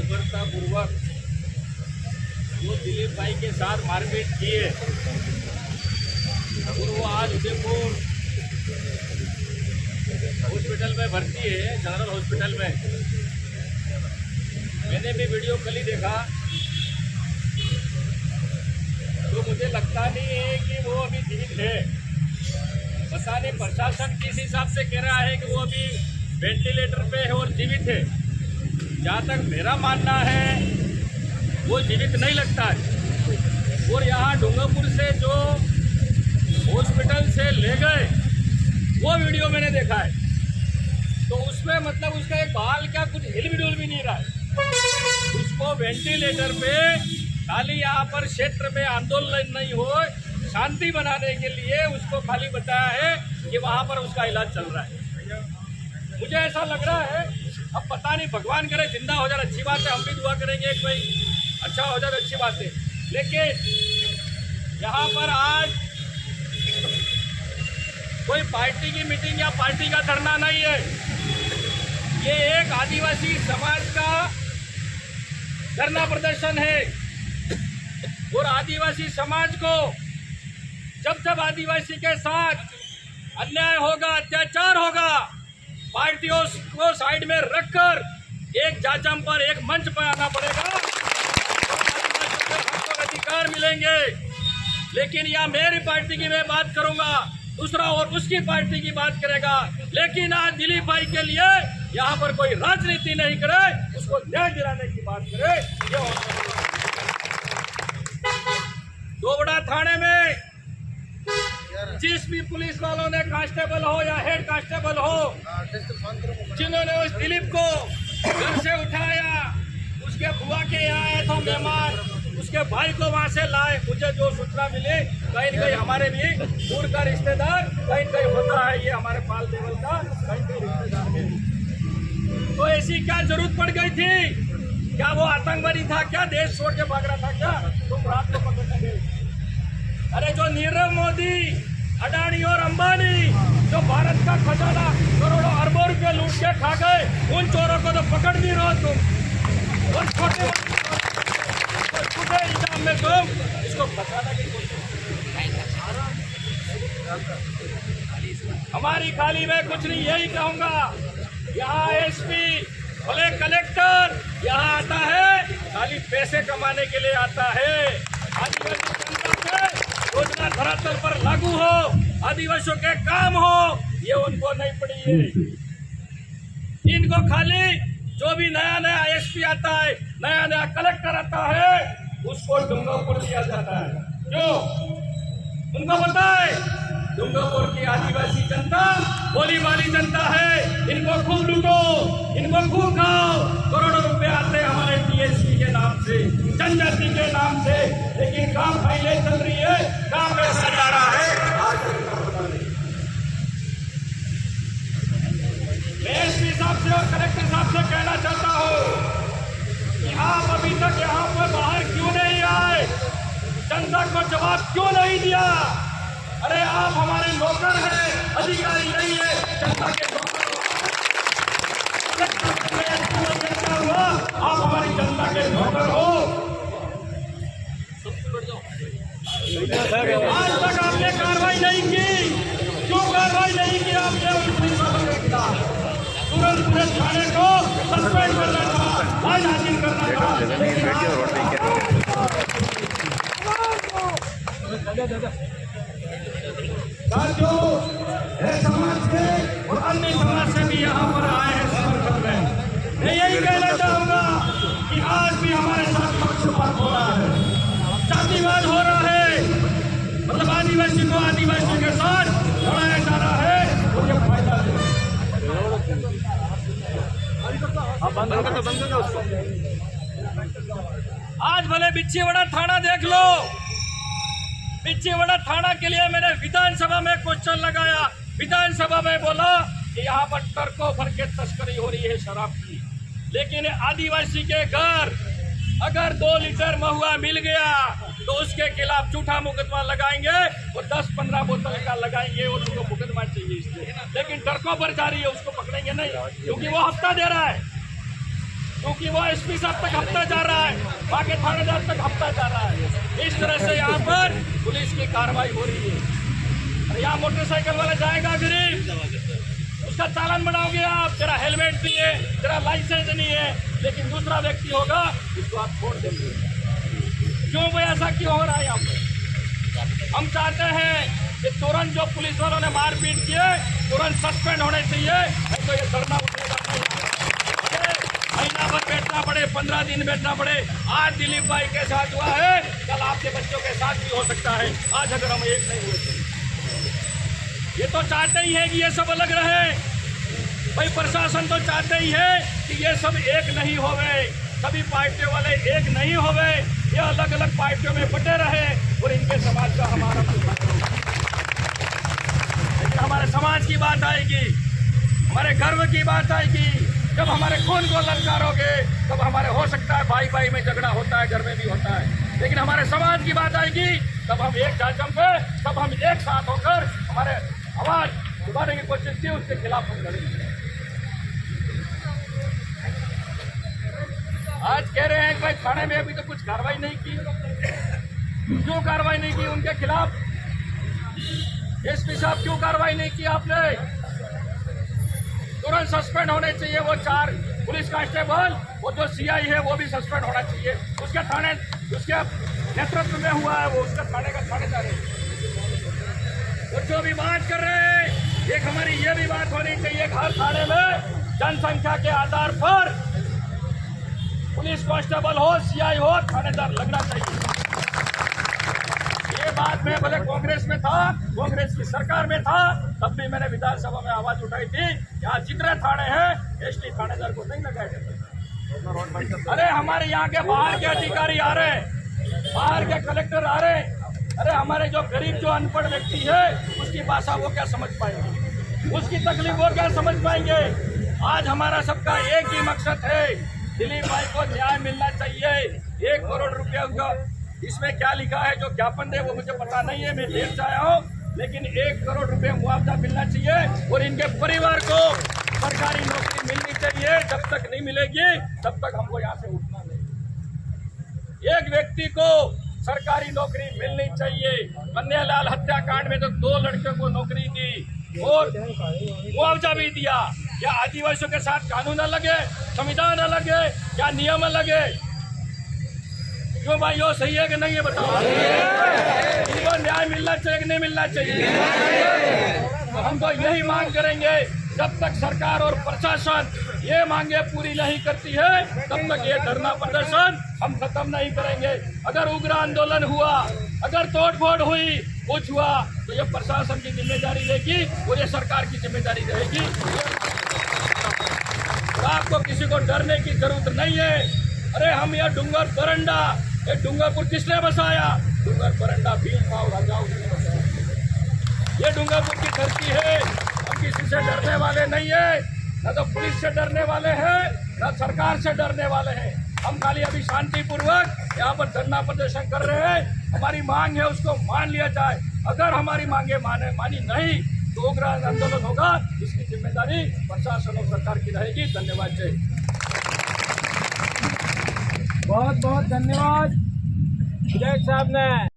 बर्बरतापूर्वक जो दिलीप भाई के साथ मारपीट की है और वो आज उदयपुर हॉस्पिटल में भर्ती है, जनरल हॉस्पिटल में। मैंने भी वीडियो कल ही देखा तो मुझे लगता नहीं है कि वो अभी जीवित है। पता नहीं प्रशासन किस हिसाब से कह रहा है कि वो अभी वेंटिलेटर पे है और जीवित है। जहाँ तक मेरा मानना है वो जीवित नहीं लगता है। और यहाँ डूंगरपुर से जो हॉस्पिटल से ले गए वो वीडियो मैंने देखा है, तो उसमें मतलब उसका एक बाल क्या कुछ हिल भी डुल भी नहीं रहा है। उसको वेंटिलेटर पे खाली यहाँ पर क्षेत्र में आंदोलन नहीं हो, शांति बनाने के लिए उसको खाली बताया है कि वहाँ पर उसका इलाज चल रहा है। मुझे ऐसा लग रहा है, अब पता नहीं, भगवान करे जिंदा हो जाए अच्छी बात है, हम भी दुआ करेंगे कि भाई अच्छा हो जाए अच्छी बात है। लेकिन यहाँ पर आज कोई पार्टी की मीटिंग या पार्टी का धरना नहीं है, ये एक आदिवासी समाज का धरना प्रदर्शन है। और आदिवासी समाज को जब आदिवासी के साथ अन्याय होगा, अत्याचार होगा, पार्टियों को साइड में रखकर एक जाजम पर, एक मंच पर आना पड़ेगा, तो अधिकार मिलेंगे। लेकिन यहाँ मेरी पार्टी की मैं बात करूंगा, दूसरा और उसकी पार्टी की बात करेगा, लेकिन आज दिलीप भाई के लिए यहाँ पर कोई राजनीति नहीं करे, उसको न्याय दिलाने की बात करे। दोबड़ा थाने में जिस भी पुलिस वालों ने, कांस्टेबल हो या हेड कांस्टेबल हो, जिन्होंने उस दिलीप को घर से उठाया, उसके बुआ के यहाँ आए थे मेहमान, उसके भाई को वहां से लाए, मुझे जो सूचना मिली कहीं न कहीं हमारे भी दूर का रिश्तेदार कहीं न कहीं होता है, ये हमारे पाल देवल का कहीं कहीं रिश्तेदार है। तो ऐसी क्या जरूरत पड़ गई थी? क्या वो आतंकवादी था? क्या देश छोड़ के भाग रहा था? क्या तुम रात को पकड़ने गए? अरे जो नीरव मोदी, अडानी और अंबानी जो भारत का खजाना करोड़ों अरबों रुपए लूट के खा गए, उन चोरों को तो पकड़ नहीं रहो तुम। और छोटे इल्जाम में तुम इसको बचाने की कोशिश। हमारी खाली में कुछ नहीं, यही कहूंगा, यहाँ एसपी भले कलेक्टर यहाँ आता है खाली पैसे कमाने के लिए आता है। आदिवासी जनता से योजना धरातल पर लागू हो, आदिवासियों के काम हो, ये उनको नहीं पड़ी है। इनको खाली जो भी नया नया एसपी आता है, नया नया कलेक्टर आता है, उसको डूंगरपुर दिया जाता है। क्यों? उनको पता है डूंगरपुर की आदिवासी जनता भोली भाली जनता है, इनको खूब लूटो, इनको खूब खाओ। करोड़ों रुपए आते हैं हमारे टीएसपी के नाम से, जनजाति के नाम से, लेकिन काम पहले चल रही है, काम पैसा जा रहा है। मैं एसपी साहब से और कलेक्टर साहब से कहना चाहता हूँ कि आप अभी तक यहाँ पर बाहर क्यों नहीं आए? जनता को जवाब क्यों नहीं दिया? अरे आप हमारे नौकर हैं, अधिकारी नहीं है, जनता के नौकर हुआ, आप हमारी जनता के नौकर हो। आज तक आपने कार्रवाई नहीं की, क्यों कार्रवाई नहीं की आपने? तुरंत पूरे थाने को सस्पेंड करना था, आज हाजिर करना था। जो समाज के और अन्य समाज से भी यहाँ पर आए हैं समर्थन में, मैं यही कहना चाहूँगा कि आज भी हमारे साथ पक्षपात हो रहा है, जातिवाद हो रहा है, मतलब आदिवासी को आदिवासी के साथ लड़ाया जा रहा है और ये फायदा है। आज भले बिच्छीवाड़ा थाना देख लो, बिच्छीवाड़ा थाना के लिए मैंने विधानसभा में क्वेश्चन लगाया, विधानसभा में बोला कि यहाँ पर ट्रकों भर के तस्करी हो रही है शराब की, लेकिन आदिवासी के घर अगर 2 लीटर महुआ मिल गया तो उसके खिलाफ झूठा मुकदमा लगाएंगे और 10-15 बोतल का लगाएंगे और उसको मुकदमा चाहिए इसलिए, लेकिन ट्रकों पर जा रही है उसको पकड़ेंगे नहीं, क्योंकि वो हफ्ता दे रहा है। क्योंकि वो एसपी साहब तक हफ्ता जा रहा है, बाकी थानेदार तक हफ्ता जा रहा है। इस तरह से यहाँ पर पुलिस की कार्रवाई हो रही है। और यहाँ मोटरसाइकिल वाला जाएगा गरीब, उसका चालान बनाओगे आप, तेरा हेलमेट नहीं है, तेरा लाइसेंस नहीं है, लेकिन दूसरा व्यक्ति होगा उसको आप छोड़ देंगे। क्यों भाई ऐसा क्यों हो रहा है यहाँ पर? हम चाहते हैं कि तुरंत जो पुलिस वालों ने मारपीट किए तुरंत सस्पेंड होने चाहिए, नहीं तो ये धरना उठेगा। महीना भर बैठना पड़े, 15 दिन बैठना पड़े। आज दिलीप भाई के साथ हुआ है, कल आपके बच्चों के साथ भी हो सकता है, आज अगर हम एक नहीं हुए तो। ये तो चाहते ही है कि ये सब अलग रहे भाई, प्रशासन तो चाहते ही है कि ये सब एक नहीं होवे, सभी पार्टियों वाले एक नहीं होवे, ये अलग अलग पार्टियों में बटे रहे और इनके समाज का हमारा। लेकिन हमारे समाज की बात आएगी, हमारे गर्व की बात आएगी, जब हमारे खून को ललकारोगे तब हमारे हो सकता है भाई भाई में झगड़ा होता है, घर में भी होता है, लेकिन हमारे समाज की बात आएगी तब हम एक जाजम पे, तब हम एक साथ होकर हमारे आवाज उठाने की कोशिश की, उसके खिलाफ हम लड़ेंगे। आज कह रहे हैं कि भाई थाने में अभी तो कुछ कार्रवाई नहीं की, क्यों कार्रवाई नहीं की उनके खिलाफ? एसपी साहब क्यों कार्रवाई नहीं की आपने? तुरंत सस्पेंड होने चाहिए वो 4 पुलिस कांस्टेबल, वो जो सीआई है वो भी सस्पेंड होना चाहिए। उसके थाने, उसके नेतृत्व में हुआ है वो, उसका थाने का थानेदार है। वो जो भी बात कर रहे हैं, एक हमारी ये भी बात होनी चाहिए, हर थाने में जनसंख्या के आधार पर पुलिस कांस्टेबल हो, सीआई हो, थानेदार लगना चाहिए। ये बात मैं भले कांग्रेस में था, कांग्रेस की सरकार में था, तब भी मैंने विधानसभा में आवाज उठाई थी, यहाँ जितने थाने हैं एसटी थानेदार को नहीं लगाया जाता। अरे हमारे यहाँ के बाहर के अधिकारी आ रहे, बाहर के कलेक्टर आ रहे, अरे हमारे जो गरीब जो अनपढ़ व्यक्ति है उसकी भाषा वो क्या समझ पाएंगे, उसकी तकलीफ वो क्या समझ पाएंगे? आज हमारा सबका एक ही मकसद है, दिलीप भाई को न्याय मिलना चाहिए। 1 करोड़ रुपया का इसमें क्या लिखा है जो ज्ञापन दे वो मुझे पता नहीं है, मैं देर से आया हूँ, लेकिन 1 करोड़ रुपया मुआवजा मिलना चाहिए और इनके परिवार को सरकारी नौकरी मिलनी चाहिए। जब तक नहीं मिलेगी तब तक हमको यहाँ से उठना नहीं। एक व्यक्ति को सरकारी नौकरी मिलनी चाहिए। कन्हैयालाल हत्याकांड में तो 2 लड़कियों को नौकरी दी और मुआवजा भी दिया। क्या आदिवासियों के साथ कानून अलग है, संविधान अलग है, क्या नियम अलग है? क्यों भाई यो सही है कि नहीं है बताओ? इनको न्याय मिलना चाहिए कि नहीं मिलना चाहिए? तो हम तो यही मांग करेंगे, जब तक सरकार और प्रशासन ये मांगे पूरी नहीं करती है तब तक ये धरना प्रदर्शन हम खत्म नहीं करेंगे। अगर उग्र आंदोलन हुआ, अगर तोड़फोड़ हुई, कुछ हुआ, तो ये प्रशासन की जिम्मेदारी रहेगी और ये सरकार की जिम्मेदारी रहेगी। आपको किसी को डरने की जरूरत नहीं है। अरे हम ये डूंगर बरंडा, ये डूंगरपुर किसने बसाया? डूंगर बरंडा भीमराव राजाओं ने बसाया। ये डूंगरपुर की धरती है, हम किसी से डरने वाले नहीं है, न तो पुलिस से डरने वाले हैं, न सरकार से डरने वाले हैं। हम खाली अभी शांतिपूर्वक यहाँ पर धरना प्रदर्शन कर रहे हैं। हमारी मांग है उसको मान लिया जाए। अगर हमारी मांगे मानी नहीं तो उग्र आंदोलन होगा, इसकी जिम्मेदारी प्रशासन और सरकार की रहेगी। धन्यवाद। जय। बहुत बहुत धन्यवाद विधायक साहब ने।